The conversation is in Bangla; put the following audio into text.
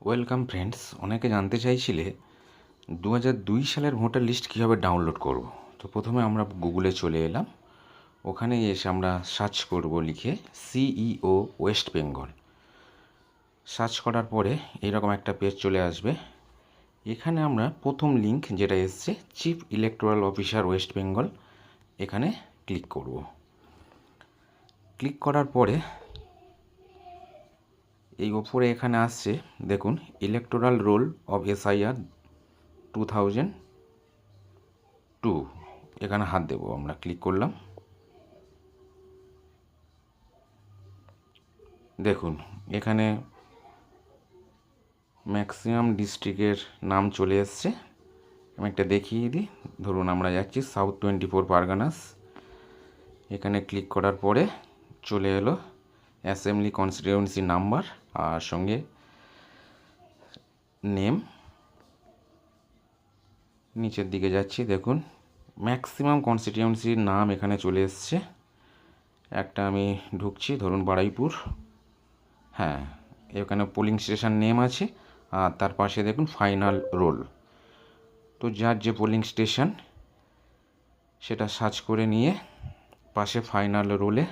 ওয়েলকাম ফ্রেন্ডস, অনেকে জানতে চাইছিলে 2002 সালের ভোটার লিস্ট কীভাবে ডাউনলোড করব। তো প্রথমে আমরা গুগলে চলে এলাম। ওখানে এসে আমরা সার্চ করব লিখে সিইও ওয়েস্ট বেঙ্গল। সার্চ করার পরে এইরকম একটা পেজ চলে আসবে। এখানে আমরা প্রথম লিঙ্ক যেটা এসছে chief electoral officer West Bengal, এখানে ক্লিক করব। ক্লিক করার পরে এই ওপরে এখানে আসছে দেখুন ইলেকটোরাল রোল অফ SIR 2002, এখানে হাত দেবো। আমরা ক্লিক করলাম। দেখুন এখানে ম্যাক্সিমাম ডিস্ট্রিক্টের নাম চলে এসছে। আমি একটা দেখিয়ে দিই। ধরুন আমরা যাচ্ছি সাউথ 24 পারগানাস। এখানে ক্লিক করার পরে চলে এলো অ্যাসেম্বলি কনস্টিটিউয়েন্সি নাম্বার আর সঙ্গে নেম। নিচের দিকে যাচ্ছি, দেখুন ম্যাক্সিমাম কনস্টিটিউয়েন্সির নাম এখানে চলে এসছে। একটা আমি ঢুকছি, ধরুন বারুইপুর। হ্যাঁ, এখানে পোলিং স্টেশন নেম আছে আর তার পাশে দেখুন ফাইনাল রোল। তো যার যে পোলিং স্টেশন সেটা সার্চ করে নিয়ে পাশে ফাইনাল রোলে